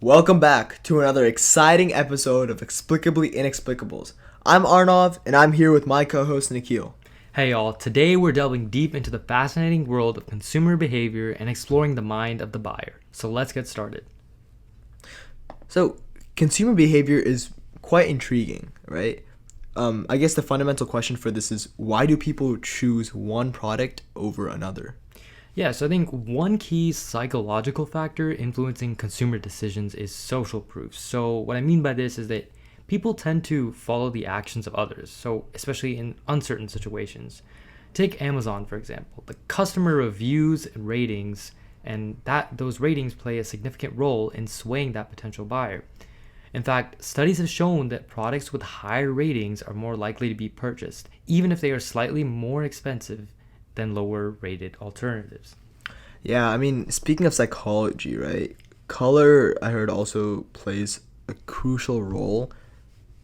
Welcome back to another exciting episode of Explicably Inexplicables. I'm Arnav, and I'm here with my co-host Nikhil. Hey y'all, today we're delving deep into the fascinating world of consumer behavior and exploring the mind of the buyer. So let's get started. So, consumer behavior is quite intriguing, right? I guess the fundamental question for this is, why do people choose one product over another? Yeah, so I think one key psychological factor influencing consumer decisions is social proof. So what I mean by this is that people tend to follow the actions of others, so especially in uncertain situations. Take Amazon, for example. The customer reviews and ratings, and those ratings play a significant role in swaying that potential buyer. In fact, studies have shown that products with higher ratings are more likely to be purchased, even if they are slightly more expensive than lower rated alternatives. Yeah, I mean, speaking of psychology, right? Color, I heard, also plays a crucial role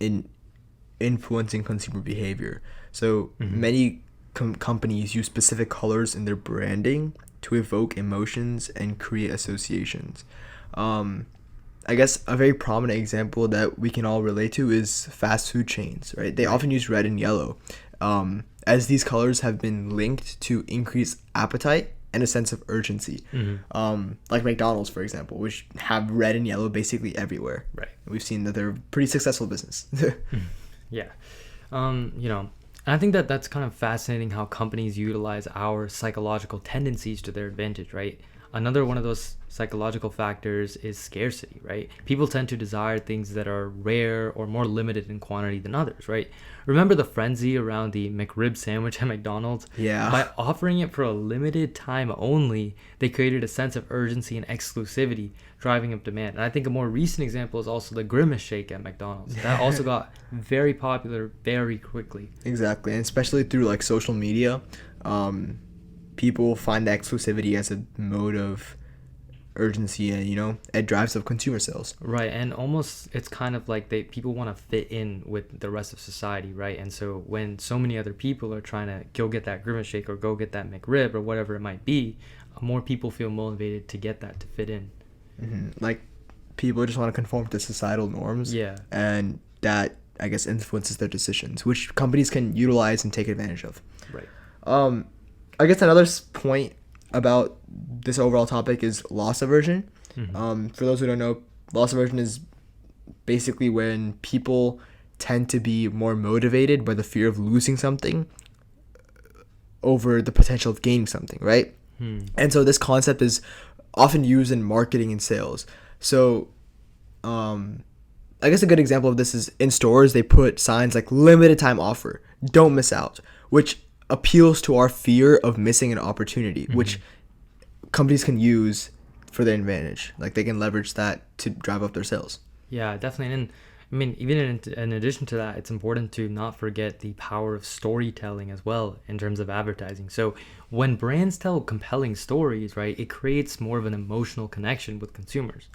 in influencing consumer behavior. So many companies use specific colors in their branding to evoke emotions and create associations. I guess a very prominent example that we can all relate to is fast food chains, right? They often use red and yellow, as these colors have been linked to increased appetite and a sense of urgency. Like McDonald's, for example, which have red and yellow basically everywhere. Right. We've seen that they're a pretty successful business. Yeah. And I think that that's kind of fascinating how companies utilize our psychological tendencies to their advantage, right? Another one of those psychological factors is scarcity, right? People tend to desire things that are rare or more limited in quantity than others, right? Remember the frenzy around the McRib sandwich at McDonald's? Yeah. By offering it for a limited time only, they created a sense of urgency and exclusivity, driving up demand. And I think a more recent example is also the Grimace Shake at McDonald's. That also got very popular very quickly. Exactly, and especially through like social media, people find the exclusivity as a mode of urgency, and it drives up consumer sales. Right, and almost it's kind of like people want to fit in with the rest of society, right? And so when so many other people are trying to go get that Grimace Shake or go get that McRib or whatever it might be, more people feel motivated to get that to fit in. Like, people just want to conform to societal norms. Yeah. And that, I guess, influences their decisions, which companies can utilize and take advantage of. Right. I guess another point about this overall topic is loss aversion. For those who don't know, loss aversion is basically when people tend to be more motivated by the fear of losing something over the potential of gaining something, right? And so this concept is often used in marketing and sales. So I guess a good example of this is in stores, they put signs like limited time offer, don't miss out, which appeals to our fear of missing an opportunity, which companies can use for their advantage. Like, they can leverage that to drive up their sales. Yeah, definitely. And I mean, even in addition to that, it's important to not forget the power of storytelling as well in terms of advertising. So when brands tell compelling stories, right, it creates more of an emotional connection with consumers.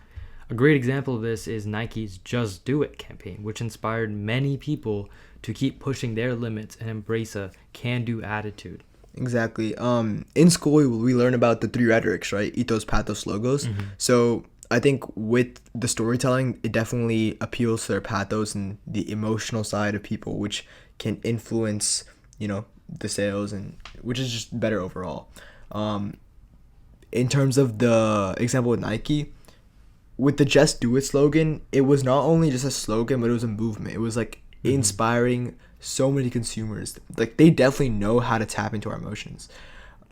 A great example of this is Nike's Just Do It campaign, which inspired many people to keep pushing their limits and embrace a can-do attitude. Exactly. In school, we learn about the three rhetorics, right? Ethos, pathos, logos. So I think with the storytelling, it definitely appeals to their pathos and the emotional side of people, which can influence, the sales, and which is just better overall. In terms of the example with Nike, with the Just Do It slogan, it was not only just a slogan, but it was a movement. It was like inspiring so many consumers. Like, they definitely know how to tap into our emotions.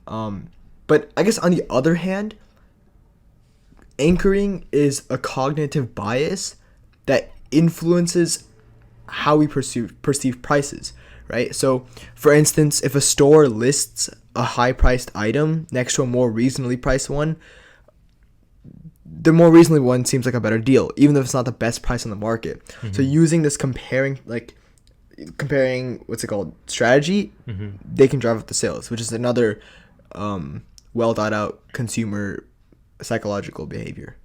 But I guess on the other hand, anchoring is a cognitive bias that influences how we perceive prices, right? So, for instance, if a store lists a high-priced item next to a more reasonably priced one, the more reasonably one seems like a better deal, even if it's not the best price on the market. So using this comparing strategy, they can drive up the sales, which is another well thought out consumer psychological behavior.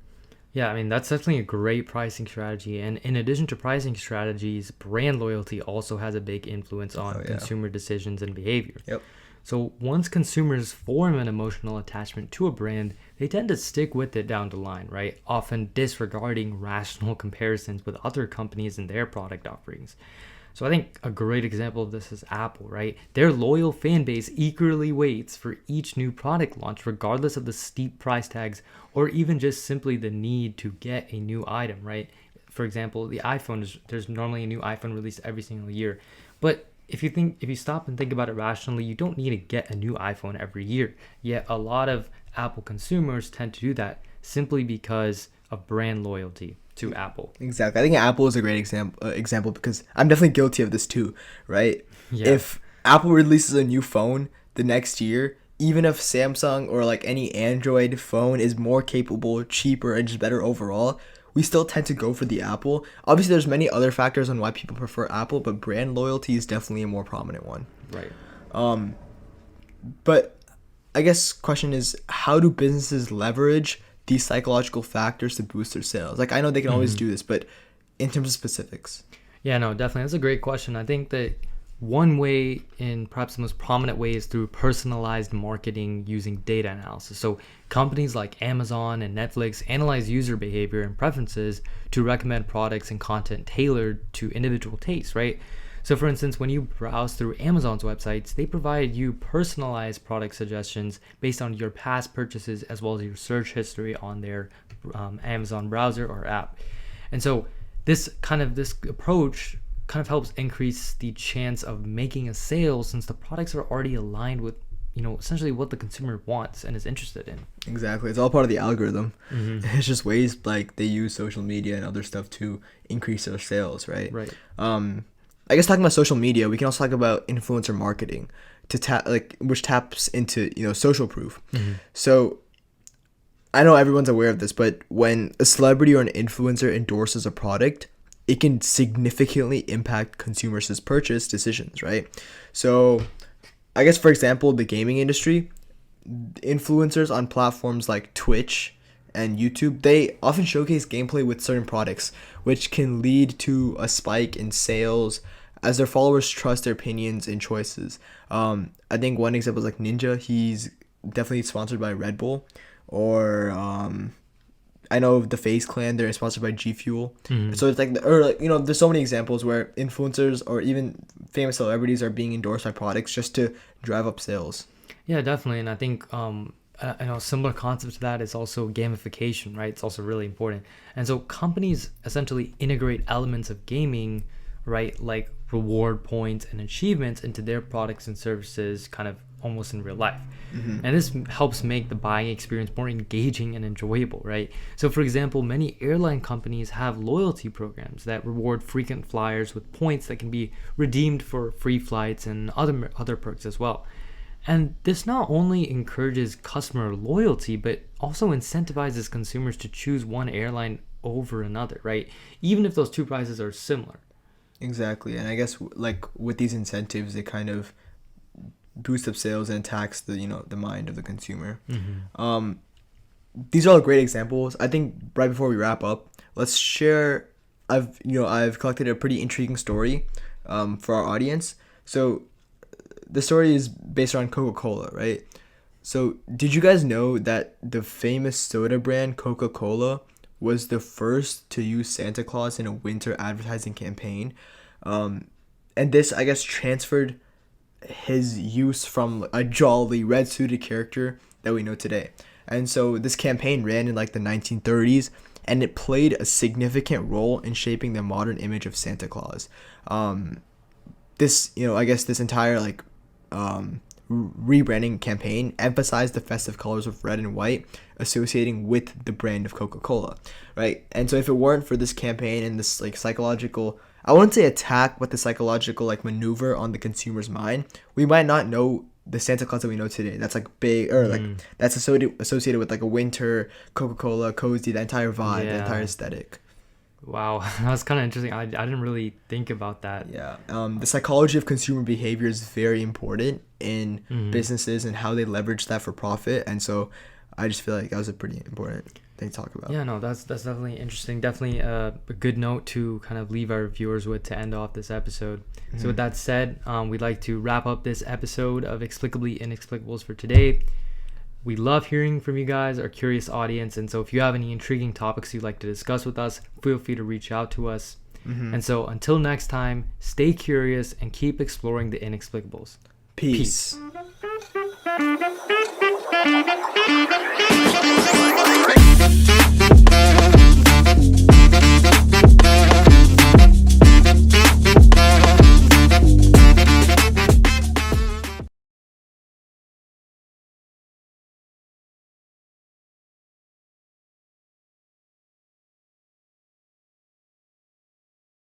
Yeah, I mean, that's definitely a great pricing strategy. And in addition to pricing strategies, brand loyalty also has a big influence on Oh yeah. consumer decisions and behavior. Yep. So once consumers form an emotional attachment to a brand, they tend to stick with it down the line, right? Often disregarding rational comparisons with other companies and their product offerings. So I think a great example of this is Apple, right? Their loyal fan base eagerly waits for each new product launch, regardless of the steep price tags or even just simply the need to get a new item, right? For example, the iPhone there's normally a new iPhone released every single year. But if you stop and think about it rationally, you don't need to get a new iPhone every year. Yet a lot of Apple consumers tend to do that simply because of brand loyalty to Apple. Exactly. I think Apple is a great example because I'm definitely guilty of this too, right? Yeah. If Apple releases a new phone the next year, even if Samsung or like any Android phone is more capable, cheaper, and just better overall, we still tend to go for the Apple. Obviously, there's many other factors on why people prefer Apple, but brand loyalty is definitely a more prominent one. Right. But I guess question is, how do businesses leverage these psychological factors to boost their sales? Like, I know they can always do this, but in terms of specifics. Yeah, no, definitely. That's a great question. I think that one way, and perhaps the most prominent way, is through personalized marketing using data analysis. So companies like Amazon and Netflix analyze user behavior and preferences to recommend products and content tailored to individual tastes, right? So for instance, when you browse through Amazon's websites, they provide you personalized product suggestions based on your past purchases as well as your search history on their Amazon browser or app. And so this approach kind of helps increase the chance of making a sale since the products are already aligned with, essentially what the consumer wants and is interested in. Exactly. It's all part of the algorithm. It's just ways like they use social media and other stuff to increase their sales, right? Right. I guess talking about social media, we can also talk about influencer marketing which taps into, social proof. So I know everyone's aware of this, but when a celebrity or an influencer endorses a product, it can significantly impact consumers' purchase decisions, right? So I guess, for example, the gaming industry, influencers on platforms like Twitch and YouTube, they often showcase gameplay with certain products, which can lead to a spike in sales as their followers trust their opinions and choices. I think one example is like Ninja. He's definitely sponsored by Red Bull, or I know the FaZe Clan, they're sponsored by G Fuel. So it's there's so many examples where influencers or even famous celebrities are being endorsed by products just to drive up sales. Yeah, definitely. And I think I know a similar concept to that is also gamification, right? It's also really important. And so companies essentially integrate elements of gaming, right, like reward points and achievements into their products and services kind of almost in real life. And this helps make the buying experience more engaging and enjoyable, right? So for example, many airline companies have loyalty programs that reward frequent flyers with points that can be redeemed for free flights and other perks as well. And this not only encourages customer loyalty, but also incentivizes consumers to choose one airline over another, right? Even if those two prices are similar. Exactly. And I guess like with these incentives, it kind of boosts up sales and attacks the mind of the consumer. These are all great examples. I think right before we wrap up, let's share. I've collected a pretty intriguing story for our audience. So the story is based around Coca-Cola, right? So did you guys know that the famous soda brand Coca-Cola was the first to use Santa Claus in a winter advertising campaign? And this, I guess, transferred his use from a jolly red suited character that we know today. And so this campaign ran in like the 1930s, and it played a significant role in shaping the modern image of Santa Claus. This entire rebranding campaign emphasized the festive colors of red and white associating with the brand of Coca-Cola, right? And so if it weren't for this campaign and this psychological, I wouldn't say attack, but the psychological maneuver on the consumer's mind, we might not know the Santa Claus that we know today. That's big, or that's associated with a winter Coca-Cola, cozy, the entire vibe, the entire aesthetic. Wow, that's kind of interesting. I didn't really think about that. Yeah. The psychology of consumer behavior is very important in businesses and how they leverage that for profit. And so I just feel like that was pretty important. thing to talk about. Yeah, no, that's definitely interesting. Definitely a good note to kind of leave our viewers with to end off this episode. So with that said, we'd like to wrap up this episode of Explicably Inexplicables for today. We love hearing from you guys, our curious audience, and so if you have any intriguing topics you'd like to discuss with us, feel free to reach out to us. And so until next time, stay curious and keep exploring the inexplicables. Peace. Peace.